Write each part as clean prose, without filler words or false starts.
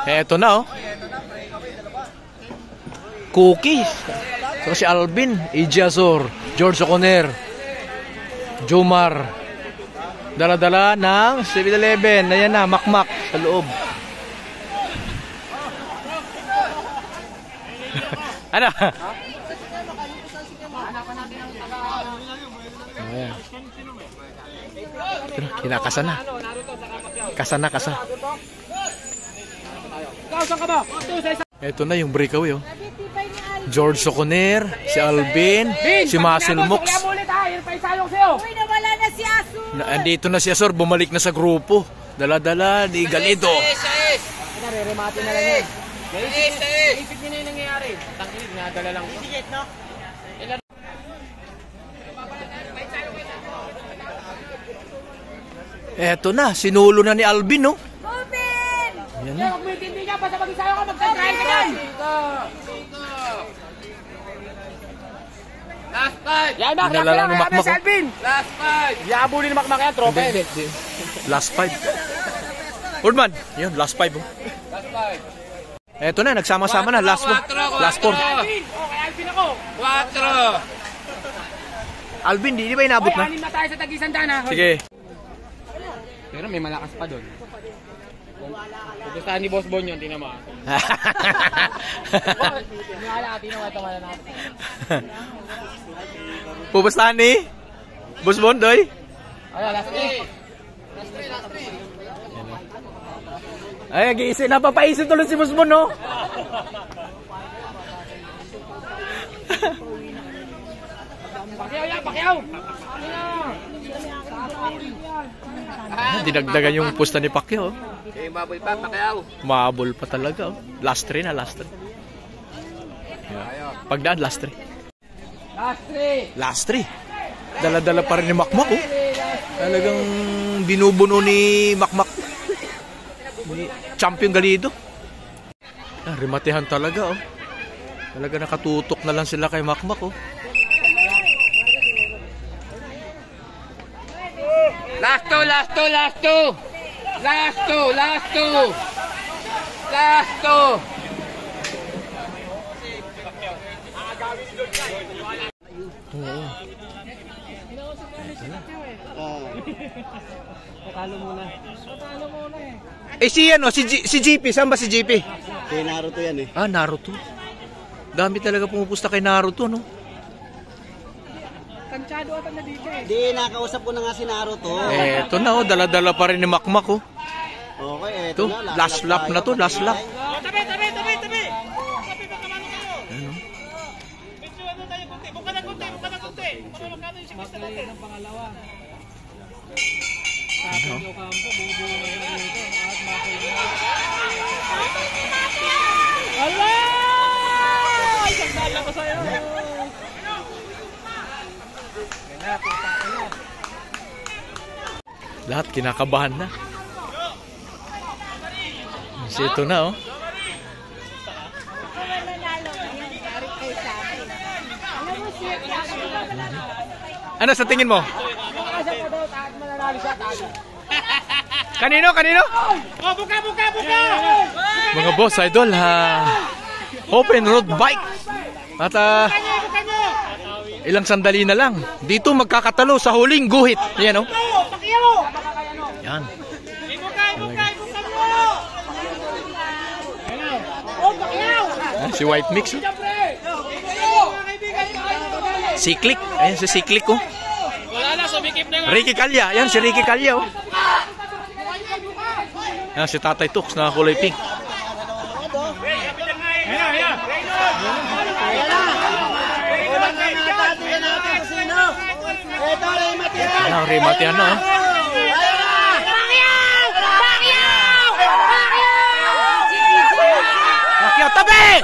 Eto na, oh. Cookie. So, si Alvin, Ijiazor, George O'Connor, Jomar. Dala-dala ng 7-Eleven. Ayan na, makmak sa loob. Ano? Ayan. Kinakasa na. Kasa na, kasa. Ito na yung breakaway, oh. George O'Connor, si Alvin, si Muscle Mox. Uy, nawala na si Aso. Andito na si Azor, bumalik na sa grupo. Dala-dala ni Galido. Re-remate na lang yan. Isip nyo na yung nangyayari. Tangkilig, nadala lang. Isigit, no? Eto na, sinulo na ni Alvin, no? Ruben! Yan na. Huwag mo intindi ka, basta mag-isayo ka, mag-try ka yan. Last five! Yan, Mac, Dinala lang ni Makmak, oh. Last five! Yabulin ni Makmak yan, trope. Last 5. Oldman, yun, last 5, oh. Last five. Eto na, nagsama-sama na, last 1. Last 4. Okay, Alvin ako. 4. Alvin, di ba inabot na? Anim na tayo sa Tag-Isandaan, ha? Sige. Pero may malakas pa doon. Pupustahan ni Boss Bon yun, tingnan mo. Wala ka, tingnan mo ito wala natin. Pupustahan ni Boss Bondoy. Ayan, last 3. Ay, nag-iisip. Napapaisip tuloy si Boss Bon, no? Pakyaw yan, pakyaw! Dinagdagan yung pusta ni Pacquiao. Okay, baboy pa, pakyaw. Mahabol pa talaga, oh. Last 3 na, last 3. Pagdaan, last 3. Last 3. Last 3. Dala-dala pa rin ni Makmak, oh. Talagang binubuno ni Makmak. Champion Galido. Rimatehan talaga, oh. Talaga nakatutok na lang sila kay Makmak, oh. Last 2, last 2, last 2. Last 2, last 2. Last 2. Patalo muna. Patalo muna eh. Eh si ano, si GP, saan ba si GP? Kay Naruto yan eh. Ah, Naruto. Dami talaga pumupusta kay Naruto, no? Kanchado ata na dito eh. Di, nakausap ko na nga si Naruto. Eto na, oh. Dala-dala pa rin ni Makmak, oh. Okay, Ito, eto na. last lap na to, last lap. Tabi, tabi, tabi, tabi. Tabi ba kamano kayo? Ano? Medyo ano tayo kunti. Buka na kunti, buka na kunti. Para magkano yung sikista natin. Ang pangalawa. Sabi nyo kampo, bubuo na yun dito. At makain na. Hala! Isang dala ko sa'yo. Lahat kinakabahan na. Kasi ito na, oh. Ano sa tingin mo? Kanino? Kanino? Oh, buka, buka, buka! Mga boss, idol, open road bike. At ilang sandali na lang. Dito magkakatalo sa huling guhit. Yan, oh. Yan. Si White Mix, oh. Siklik. Ayan si Siklik, oh. Wala na, sumikip na nga. Ricky Calya. Ayan si Ricky Calya, oh. Ayan si Tatay Tux na kulay pink. Ayan, rematihan na, oh. Pacquiao, tabi!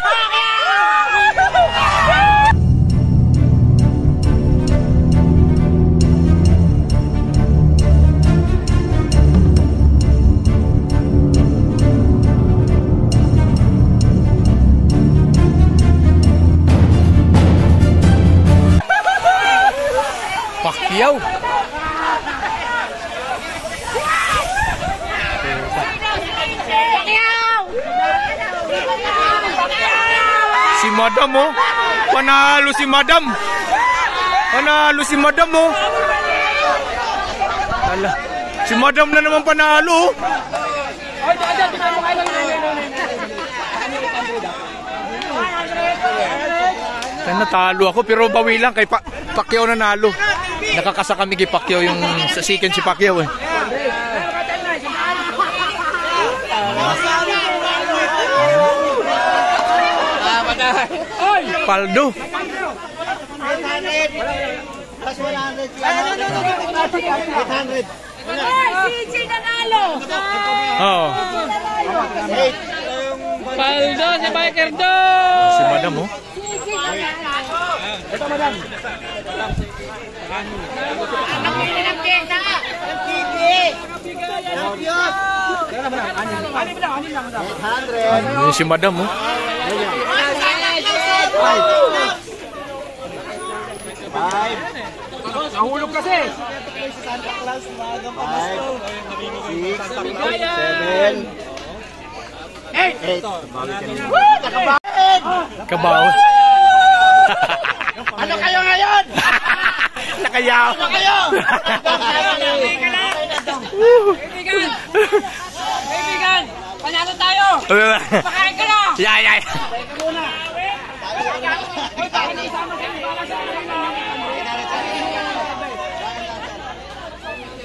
Pacquiao. Pacquiao! Madam, oh. Panalo si Madam. Panalo si Madam, oh. Ala. Si Madam na naman panalo, oh. Ay, natalo ako pero bawi lang kay Pacquiao nanalo. Nakakasa kami kay Pacquiao yung sa second si Pacquiao, eh. Paldo. Plus 100. 800. CJ nanalo. Oo. Paldo si Biker Do. Si Madam, oh. CJ nanalo. Ito, Madam. Yun si Madam, oh. 5. Nahulog kasi. 5. 6. 7. 8. Kabaw. Ano kayo ngayon? Nakayaw. Ano kayo? Kaibigan, panalo tayo. Pakain ka na. Yeah.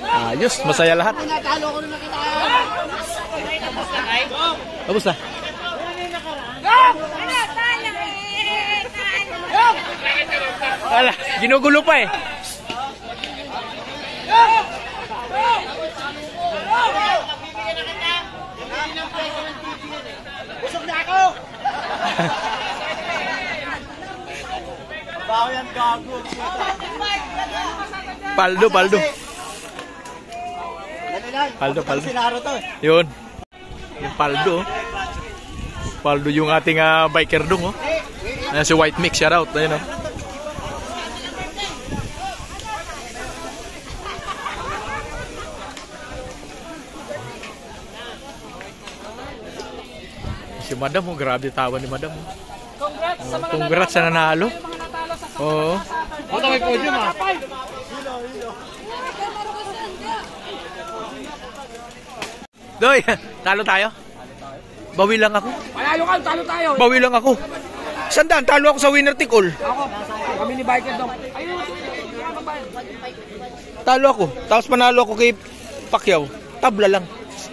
Ayos, masaya lahat. Tapos na. Ala, ginugulo pa, eh. Busog na ako! Baho yan, gago. Paldo. Paldo. Sinaro to. Yun. Yung Paldo. Paldo yung ating biker dong, oh. Ayan si White Mix, shout out. Ayun, oh. Si Madam, oh, grabe tawa ni Madam, oh. Congrats sa nanalo. Oo. Ito may podium, ah. Doy, talo tayo? Bawi lang ako. Panalo ka, talo tayo. Bawi lang ako. Sandaan, talo ako sa winner take all. Ako, kami ni Biker Do. Ayun, Talo ako. Tapos panalo ako kay Pacquiao. Tabla lang.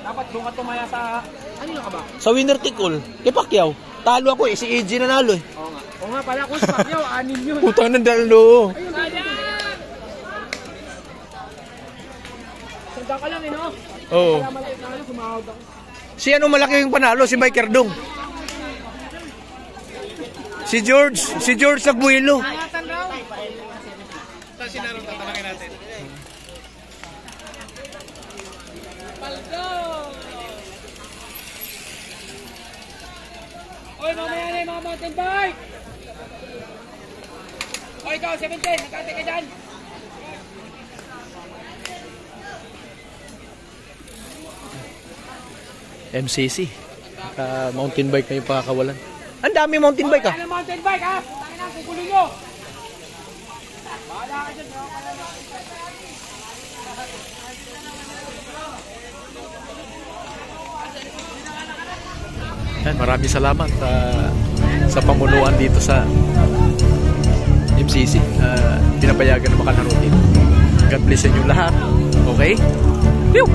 dapat doon ka tumaya sa... Ano ka ba? Sa winner take all. Kay Pacquiao. Talo ako, eh. Si AJ nanalo, eh. Oo nga. Oo nga pala, kung sa Pacquiao, 6 yun. Putang ng dalo. Ayun, sanda ka lang, eh, no? Oo. Kaya malaki na, sumahod ako. Si ano malaki yung panalo? Si Biker Dong. Si George Nagbuelo. Oy, mamaya na yung mga mountain bike! Oy, ikaw, 17, nagkate ka dyan! MCC. Mountain bike na yung pakakawalan. Ang dami mountain bike, ah. Ano mountain bike, ha? Tangin na, kukulong nyo! Bahala ka dyan, bro. Yan, maraming salamat sa pamunuan dito sa MCC. Pinapayagan na makalaro dito. God bless sa inyo lahat. Okay? Pew!